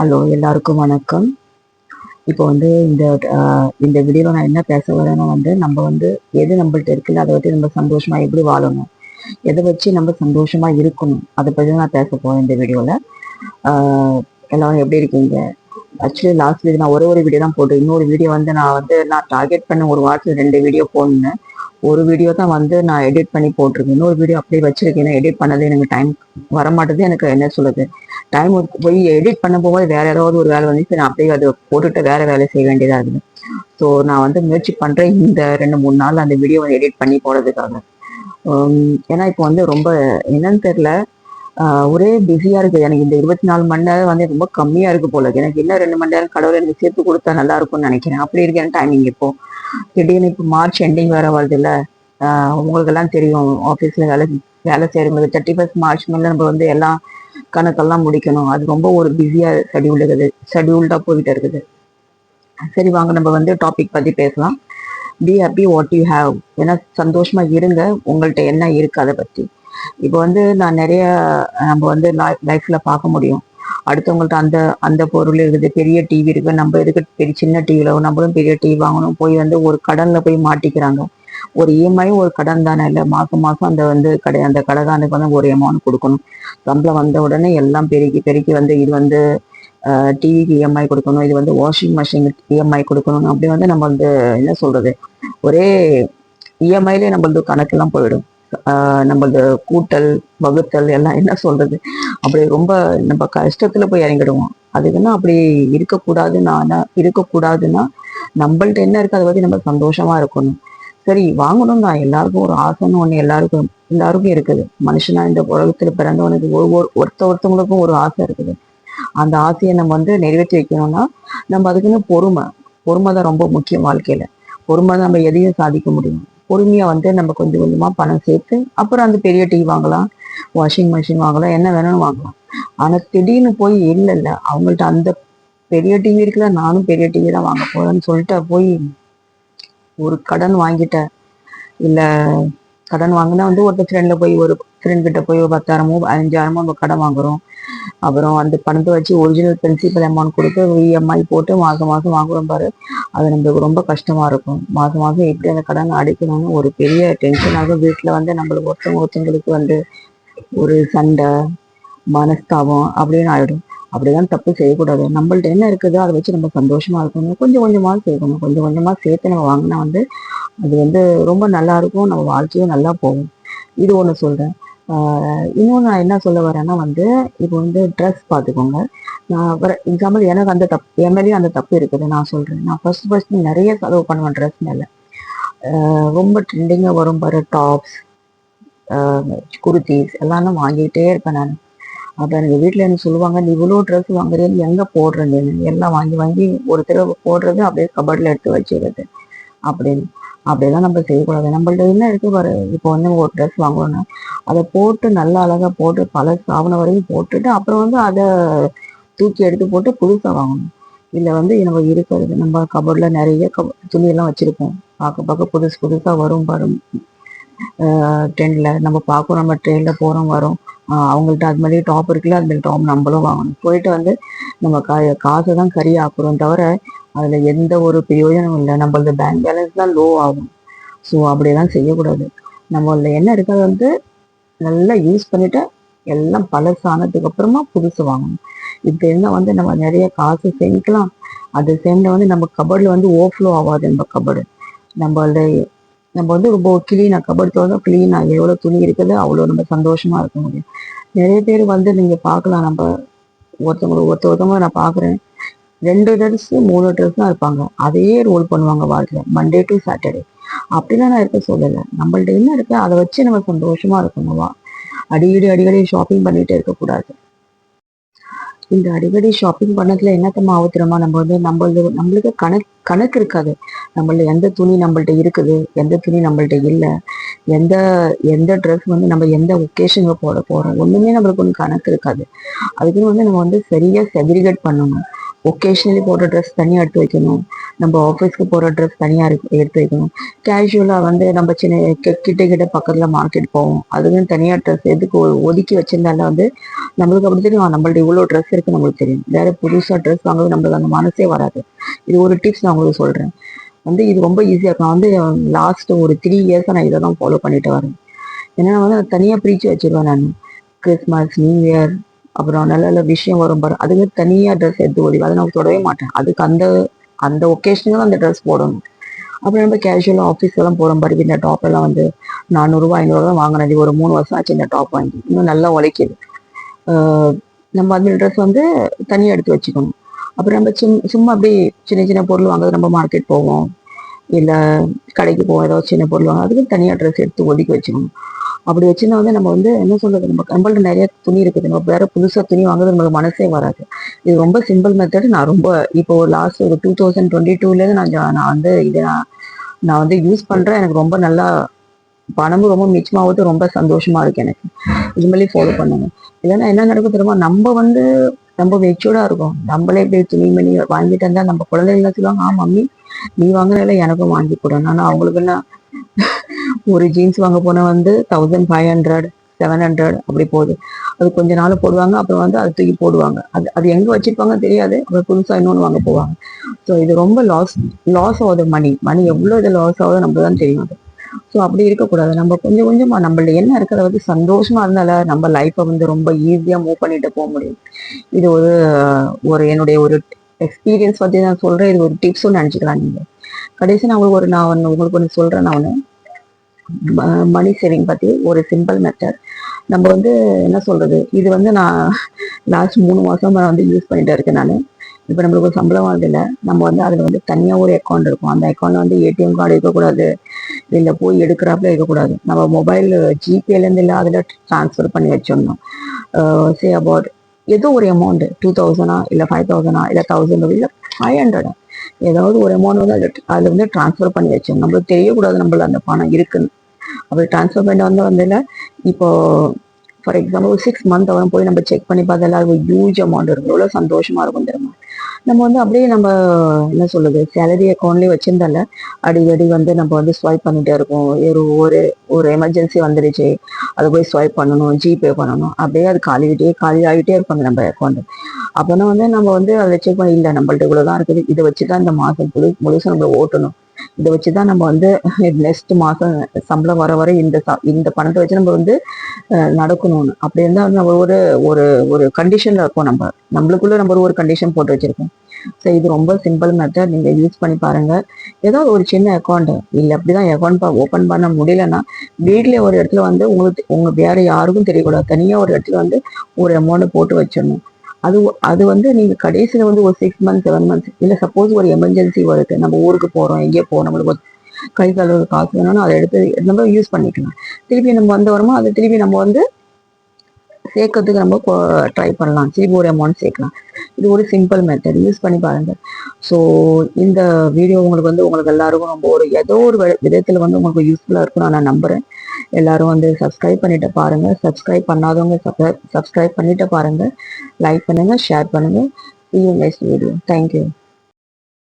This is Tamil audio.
ஹலோ, எல்லாருக்கும் வணக்கம். இப்போ வந்து இந்த வீடியோவில் நான் என்ன பேச வரேன்னா நம்ம எது நம்மள்ட்ட இருக்குல்ல அதை வச்சு நம்ம சந்தோஷமா எப்படி வாழணும், எதை வச்சு நம்ம சந்தோஷமா இருக்கணும், அதை பற்றி நான் பேச போறேன் இந்த வீடியோவில். எல்லாரும் எப்படி இருக்கீங்க? ஆக்சுவலி லாஸ்ட் வீக் நான் ஒரு வீடியோ தான் போட்டேன். இன்னொரு வீடியோ நான் டார்கெட் பண்ண ஒரு வாரத்தில் 2 வீடியோ போடணும். ஒரு வீடியோ தான் நான் எடிட் பண்ணி போட்டிருக்கேன். இன்னொரு வீடியோ அப்படியே வச்சிருக்கேன். எடிட் பண்ணது எனக்கு டைம் வர மாட்டேது. எனக்கு என்ன சொல்லுது, டைம் போய் எடிட் பண்ண போகும்போது வேற ஏதாவது ஒரு வேலை வந்துச்சு, நான் அப்படியே அதை போட்டுட்டு வேற வேலை செய்ய வேண்டியதா இருக்குது. ஸோ நான் முயற்சி பண்றேன் இந்த 2-3 நாள் அந்த வீடியோவை எடிட் பண்ணி போடுறதுக்காக. ஏன்னா இப்போ ரொம்ப என்னன்னு தெரியல, ஒரே பிஸியா இருக்கு. எனக்கு இந்த 24 மணி நேரம் ரொம்ப கம்மியா இருக்கு போல. எனக்கு இன்னும் 2 மணி நேரம் கடவுள் எனக்கு சேர்த்து கொடுத்தா நல்லா இருக்கும்னு நினைக்கிறேன். அப்படி இருக்கேன் டைமிங் இப்போ. திடீர்னு இப்போ மார்ச் எண்டிங் வேற வருது இல்ல. உங்களுக்கு எல்லாம் தெரியும், ஆஃபீஸ்ல வேலை செய்யறவங்களுக்கு 31 மார்ச் மேல நம்ம எல்லாம் கணக்கெல்லாம் முடிக்கணும். அது ரொம்ப ஒரு பிஸியா ஷெடியூல்டா போயிட்டு இருக்குது. சரி, வாங்க நம்ம டாபிக் பத்தி பேசலாம். Be happy what you have. ஏன்னா சந்தோஷமா இருங்க, உங்கள்கிட்ட என்ன இருக்கு அதை பத்தி. இப்போ நான் நிறைய நம்ம லைஃப்ல பார்க்க முடியும். அடுத்தவங்கள்ட்ட அந்த அந்த பொருள் இருக்குது, பெரிய டிவி இருக்கு, நம்ம எதுக்கு பெரிய சின்ன டிவில நம்மளும் பெரிய டிவி வாங்கணும், போய் ஒரு கடன்ல போய் மாட்டிக்கிறாங்க. ஒரு இஎம்ஐ ஒரு கடன் தானே, இல்லை மாசம் மாசம் அந்த கடைக்காரனுக்கு ஒரு அமௌண்ட் கொடுக்கணும். சம்பளம் வந்த உடனே எல்லாம் பெருக்கி பெருக்கி இது டிவிக்கு இஎம்ஐ கொடுக்கணும், இது வாஷிங் மிஷினுக்கு இஎம்ஐ கொடுக்கணும். அப்படி நம்ம என்ன சொல்றது, ஒரே இஎம்ஐலே நம்மளது கணக்கெல்லாம் போயிடும். நம்மளது கூட்டல் வகுத்தல் எல்லாம் என்ன சொல்றது, அப்படி ரொம்ப நம்ம கஷ்டத்துல போய் இறங்கிடுவோம். அதுக்குன்னா அப்படி இருக்கக்கூடாதுன்னா நம்மள்ட்ட என்ன இருக்கு அதை பத்தி நம்ம சந்தோஷமா இருக்கணும். சரி, வாங்கணும் தான், எல்லாருக்கும் ஒரு ஆசைன்னு ஒண்ணு எல்லாருக்கும் இருக்குது. மனுஷனா இந்த உலகத்துல பிறந்தவனுக்கு ஒருத்தவங்களுக்கும் ஒரு ஆசை இருக்குது. அந்த ஆசையை நம்ம நிறைவேற்றி வைக்கணும்னா நம்ம அதுக்குன்னு பொறுமை தான் ரொம்ப முக்கியம் வாழ்க்கையில. பொறுமை தான் நம்ம எதையும் சாதிக்க முடியும். பொறுமையா நம்ம கொஞ்சம் கொஞ்சமா பணம் சேர்த்து அப்புறம் அந்த பெரிய டிவி வாங்கலாம், வாஷிங் மிஷின் வாங்கலாம், என்ன வேணும்னு வாங்கலாம். ஆனா திடீர்னு போய் இல்ல அவங்கள்ட்ட அந்த பெரிய டிவி இருக்குல்ல, நானும் பெரிய டிவி தான் வாங்க போறேன்னு சொல்லிட்டு போய் ஒரு கடன் வாங்கிட்ட. இல்ல கடன் வாங்கினா ஒரு ஃப்ரெண்ட் கிட்ட போய் ஒரு 10,000மோ 15,000மோ நம்ம கடன் வாங்குறோம். அப்புறம் அந்த பணத்தை வச்சு ஒரிஜினல் பிரின்சிபல் அமௌண்ட் கொடுத்து இஎம்ஐ போட்டு மாசம் மாசம் வாங்குறோம் பாரு. அது நம்மளுக்கு ரொம்ப கஷ்டமா இருக்கும். மாசம் மாசம் எப்படி அந்த கடன் அடைக்கணும்னு ஒரு பெரிய டென்ஷனாக வீட்டுல நம்மளுக்கு ஒருத்தவங்களுக்கு ஒரு சண்டை மனஸ்தாபம் அப்படின்னு ஆயிடும். அப்படிதான் தப்பு செய்யக்கூடாது. நம்மள்ட்ட என்ன இருக்குதோ அதை வச்சு நம்ம சந்தோஷமா இருக்கணும். கொஞ்சம் கொஞ்சமா சேர்க்கணும். கொஞ்சம் கொஞ்சமா சேர்த்து நம்ம வாங்கினா அது ரொம்ப நல்லா இருக்கும். நம்ம வாழ்க்கையும் நல்லா போகும். இது ஒண்ணு சொல்றேன். இன்னொன்று நான் என்ன சொல்ல வரேன்னா இப்போ ட்ரெஸ் பார்த்துக்கோங்க. நான் வர எக்ஸாம்பிள் எனக்கு அந்த தப்பு என் மேலேயும் அந்த தப்பு இருக்குது. நான் சொல்றேன், நான் ஃபர்ஸ்ட் நிறைய செலவு பண்ணுவேன் ட்ரெஸ் மேல. ரொம்ப ட்ரெண்டிங்காக வரும் பாரு, டாப்ஸ், குர்த்திஸ் எல்லாம் வாங்கிட்டே இருப்பேன் நான். அப்போ எனக்கு வீட்டில் என்ன சொல்லுவாங்க, நீ இவ்வளோ ட்ரெஸ் வாங்குறேன்னு எங்கே போடுறேன், எல்லாம் வாங்கி வாங்கி ஒரு தடவை போடுறது அப்படியே கபடில் எடுத்து வச்சுக்கிறது அப்படின்னு. அப்படியெல்லாம் நம்ம செய்யக்கூடாது. நம்மள்ட்ட என்ன இருக்கு பாரு, இப்போ ஒரு ட்ரெஸ் வாங்கணும்னா அதை போட்டு நல்லா அழகா போட்டு பல சாவன வரையும் போட்டுட்டு அப்புறம் அதை தூக்கி எடுத்து போட்டு புதுசா வாங்கணும். இல்லை நம்ம இருக்கிறது நம்ம கபோர்ட்ல நிறைய துணியெல்லாம் வச்சிருப்போம். பார்க்க புதுசு புதுசா வரும் பாரு, ட்ரெண்ட்ல நம்ம பார்க்கணும், நம்ம ட்ரெயின்ல போறோம் வரோம். அவங்கள்ட்ட அது மாதிரி டாப் இருக்குல்ல, அது மாதிரி டாப் நம்மளும் வாங்கணும். போயிட்டு நம்ம காசை தான் கரியாக்குறோம் தவிர அதுல எந்த ஒரு பிரயோஜனம் இல்லை. நம்மளது பேங்க் பேலன்ஸ் தான் லோ ஆகும். ஸோ அப்படியெல்லாம் செய்யக்கூடாது. நம்மள என்ன இருக்கிறது நல்லா யூஸ் பண்ணிட்டு எல்லாம் பழசானதுக்கு அப்புறமா புதுசு வாங்கணும். இப்படி இருந்தா நம்ம நிறைய காசு சேமிக்கலாம். அது சேர்ந்த நம்ம கபர்ட்ல ஓவர்ஃப்ளோ ஆகாது. நம்ம கபர்டு நம்ம ரொம்ப கிளீனா, கபர்டு தோற கிளீனா, எவ்வளவு துணி இருக்குது அவ்வளவு நம்ம சந்தோஷமா இருக்க முடியும். நிறைய பேர் நீங்க பார்க்கலாம், நம்ம ஒருத்தவங்க நான் பாக்குறேன், 2 ட்ரெஸ் 3 ட்ரெஸ் தான் இருப்பாங்க. அதையே ரோல் பண்ணுவாங்க வாழ்க்கையில, மண்டே டு சாட்டர்டே. அப்படிலாம் நான் இருக்க சொல்லலை. நம்மள்ட்ட என்ன இருக்கு அதை வச்சு நம்ம சந்தோஷமா இருக்கணும்வா. அடிக்கடி ஷாப்பிங் பண்ணிட்டே இருக்கக்கூடாது. இந்த அடிக்கடி ஷாப்பிங் பண்ணதுல என்னத்தமா ஆகுத்துறோமா, நம்மளுக்கு கணக்கு இருக்காது. எந்த துணி நம்மள்ட்ட இருக்குது, எந்த துணி நம்மள்ட்ட இல்லை, எந்த எந்த ட்ரெஸ் நம்ம எந்த ஒகேஷனுக்கு போட போறோம், ஒண்ணுமே நம்மளுக்கு ஒன்று கணக்கு இருக்காது. அதுக்குன்னு நம்ம சரியா செக்ரிகேட் பண்ணணும். ஒகேஷனலி போடுற ட்ரெஸ் தனியாக எடுத்து வைக்கணும், நம்ம ஆஃபீஸ்க்கு போகிற ட்ரெஸ் தனியாக எடுத்து வைக்கணும். கேஷுவலாக வந்து நம்ம சின்ன கிட்ட கிட்ட பக்கத்தில் மார்க்கெட் போவோம், அதுவும் தனியாக ட்ரெஸ் எதுக்கு ஒதுக்கி வச்சிருந்தால வந்து நம்மளுக்கு அப்படி தெரியும், நம்மள்ட்ட இவ்வளோ ட்ரெஸ் இருக்குது நம்மளுக்கு தெரியும். வேற புதுசாக ட்ரெஸ் வாங்குறது நம்மளுக்கு அந்த மனசே வராது. இது ஒரு டிப்ஸ் நான் உங்களுக்கு சொல்கிறேன். வந்து இது ரொம்ப ஈஸியாக இருக்கும். நான் வந்து லாஸ்ட் ஒரு 3 இயர்ஸாக நான் இதை தான் ஃபாலோ பண்ணிட்டு வரேன். ஏன்னா வந்து தனியாக பிரித்து வச்சிருவேன் நான். கிறிஸ்மஸ், நியூ இயர், அப்புறம் நல்ல நல்ல விஷயம் வரும் பாரு, அதுக்கு தனியாக ட்ரெஸ் எடுத்து ஓடிவேன். அதை நான் தொடவே மாட்டேன். அதுக்கு அந்த அந்த ஒகேஷனுக்கு அந்த ட்ரெஸ் போடணும். அப்புறம் நம்ம கேஷுவலாக ஆஃபீஸ்க்கெல்லாம் போகிற பாரு, இந்த டாப் எல்லாம் வந்து 400 500 தான் வாங்கினது. ஒரு 3 வருஷம் ஆச்சு இந்த டாப் வாங்கி, இன்னும் நல்லா உழைக்குது. நம்ம அந்த ட்ரெஸ் வந்து தனியாக எடுத்து வச்சுக்கணும். அப்புறம் நம்ம சும்மா அப்படியே சின்ன சின்ன பொருள் வாங்குறது, நம்ம மார்க்கெட் போவோம் இல்லை கடைக்கு போவோம், ஏதாவது சின்ன பொருள் வாங்க, அதுக்கு தனியாக ட்ரெஸ் எடுத்து ஒதுக்கி வச்சுக்கணும். அப்படி வச்சுன்னா வந்து நம்ம வந்து என்ன சொல்றது, நம்மள்ட்ட நிறைய துணி இருக்குது, நம்ம வேற புதுசாக துணி வாங்குறது நம்மளுக்கு மனசே வராது. இது ரொம்ப சிம்பிள் மெத்தட். நான் ரொம்ப இப்போ லாஸ்ட் ஒரு 2022 நான் வந்து இதை நான் வந்து யூஸ் பண்றேன். எனக்கு ரொம்ப நல்லா பணமும் ரொம்ப மிச்சமாவது, ரொம்ப சந்தோஷமா இருக்கு எனக்கு. இது மாதிரி ஃபாலோ பண்ணுங்க. இல்லைன்னா என்ன நடக்கும் தெரியுமா, நம்ம வந்து ரொம்ப மெச்சூர்டா இருக்கும். நம்மளே இப்படி துணிமணி வாங்கிட்டு இருந்தா நம்ம குழந்தைங்க சொல்லுவாங்க, மம்மி நீ வாங்கினால எனக்கும் வாங்கி கொடுங்க. ஆனா அவங்களுக்கு என்ன, ஒரு ஜீன்ஸ் வாங்க போனா வந்து 1500 700 அப்படி போகுது. அது கொஞ்ச நாள் போடுவாங்க, அப்புறம் வந்து அது தூக்கி போடுவாங்க. அது எங்க வச்சிருப்பாங்க தெரியாது, அப்புறம் புதுசா இன்னொன்று வாங்க போவாங்க. ஸோ இது ரொம்ப லாஸ் ஆகுது. மணி எவ்வளோ இது லாஸ் ஆகுது நம்ம தான் தெரியும் அது. ஸோ அப்படி இருக்கக்கூடாது. நம்ம கொஞ்சம் கொஞ்சமா நம்மள்ட்ட என்ன இருக்கிறத வந்து சந்தோஷமா இருந்தால நம்ம லைஃப்பை வந்து ரொம்ப ஈஸியா மூவ் பண்ணிட்டு போக முடியும். இது ஒரு ஒரு என்னுடைய ஒரு எக்ஸ்பீரியன்ஸ் பத்தி நான் சொல்றேன். இது ஒரு டிப்ஸும் நினைச்சுக்கலாம் நீங்க. கடைசி நான் உங்களுக்கு ஒன்று சொல்றேன். நான் ஒன்று மணி சேவிங் பத்தி ஒரு சிம்பிள் மெத்தட். நம்ம வந்து என்ன சொல்றது, இது வந்து நான் லாஸ்ட் 3 மாசமா வந்து யூஸ் பண்ணிட்டு இருக்கேன் நான். இப்போ நம்மளுக்கு ஒரு சம்பளம் வரதில்ல, நம்ம வந்து அதில் வந்து தனியாக ஒரு அக்கௌண்ட் இருக்கும். அந்த அக்கௌண்ட்ல வந்து ஏடிஎம் கார்டு இருக்கக்கூடாது, இல்லை போய் எடுக்கிறாப்புல இருக்கக்கூடாது. நம்ம மொபைல் ஜிபேலேருந்து இல்லை அதில் ட்ரான்ஸ்ஃபர் பண்ணி வச்சிடணும். சே அபவுட் ஏதோ ஒரு அமௌண்ட் 2000 இல்லை 5000 இல்லை 1000 இல்லை 500 ஏதாவது ஒரு அமௌண்ட் வந்து அதில் வந்து ட்ரான்ஸ்ஃபர் பண்ணி வச்சிடணும். நம்மளுக்கு தெரியக்கூடாது நம்மள அந்த பணம் இருக்குன்னு. அப்படி ட்ரான்ஸ்ஃபர் பண்ணி வந்ததில் இப்போ ஃபார் எக்ஸாம்பிள் ஒரு 6 மந்த் அவன் போய் நம்ம செக் பண்ணி பார்த்தா அது ஒரு ஹியூஜ் அமௌண்ட் இருக்கும். எவ்வளோ சந்தோஷமா இருக்கும் தெரியுமா. நம்ம வந்து அப்படியே நம்ம என்ன சொல்றது, சேலரி அக்கௌண்ட்லேயே வச்சிருந்தால அடிக்கடி வந்து நம்ம வந்து ஸ்வைப் பண்ணிட்டே இருப்போம். ஒரு ஒரு எமர்ஜென்சி வந்துடுச்சு, அதை போய் ஸ்வைப் பண்ணணும், ஜிபே பண்ணணும், அப்படியே அது காலி ஆகிட்டே இருப்பாங்க நம்ம அக்கௌண்ட். அப்போனா வந்து நம்ம வந்து அதை செக் பண்ணி, இல்லை நம்மள்ட்ட இவ்வளோதான் இருக்குது, இதை வச்சுதான் இந்த மாதம் முழுசும் நம்ம ஓட்டணும், இதை வச்சுதான் நம்ம வந்து நெக்ஸ்ட் மாசம் சம்பளம் வர வர இந்த பணத்தை வச்சு நம்ம வந்து நடக்கணும்னு. அப்படி இருந்தா நம்ம ஒரு ஒரு ஒரு கண்டிஷன்ல இருப்போம். நம்மளுக்குள்ள நம்ம ஒரு கண்டிஷன் போட்டு வச்சிருக்கோம். ஸோ இது ரொம்ப சிம்பிள் மெத்தட், நீங்க யூஸ் பண்ணி பாருங்க. ஏதாவது ஒரு சின்ன அக்கௌண்ட் இல்லை அப்படிதான் அக்கௌண்ட் ஓப்பன் பண்ண முடியலன்னா வீட்லயே ஒரு இடத்துல வந்து உங்க வேற யாருக்கும் தெரியக்கூடாது, தனியா ஒரு இடத்துல வந்து ஒரு அமௌண்ட் போட்டு வச்சிடணும். அது அது வந்து நீங்க கடைசியில வந்து ஒரு 6 மந்த்ஸ் 7 மந்த்ஸ் இல்ல சப்போஸ் ஒரு எமர்ஜென்சி வருது, நம்ம ஊருக்கு போறோம், எங்கேயோ போறோம், நம்மளுக்கு கை கழுவு காசு வேணும்னா அதை எடுத்து நம்ம யூஸ் பண்ணிக்கலாம். திருப்பி நம்ம வந்து வருமோ அதை திருப்பி நம்ம வந்து சேர்க்கறதுக்கு நம்ம ட்ரை பண்ணலாம், திருப்பி ஒரு அமௌண்ட் சேர்க்கலாம். இது ஒரு சிம்பிள் மெத்தட், யூஸ் பண்ணி பாருங்க. ஸோ இந்த வீடியோ உங்களுக்கு எல்லாருக்கும் ரொம்ப ஒரு ஏதோ ஒரு விதத்துல வந்து உங்களுக்கு யூஸ்ஃபுல்லா இருக்கும் நான் நம்புறேன். எல்லாரும் வந்து சப்ஸ்கிரைப் பண்ணிட்டு பாருங்க. சப்ஸ்கிரைப் பண்ணாதவங்க சப்ஸ்கிரைப் பண்ணிட்டு பாருங்க. லைக் பண்ணுங்க, ஷேர் பண்ணுங்க. See you next video. Thank you.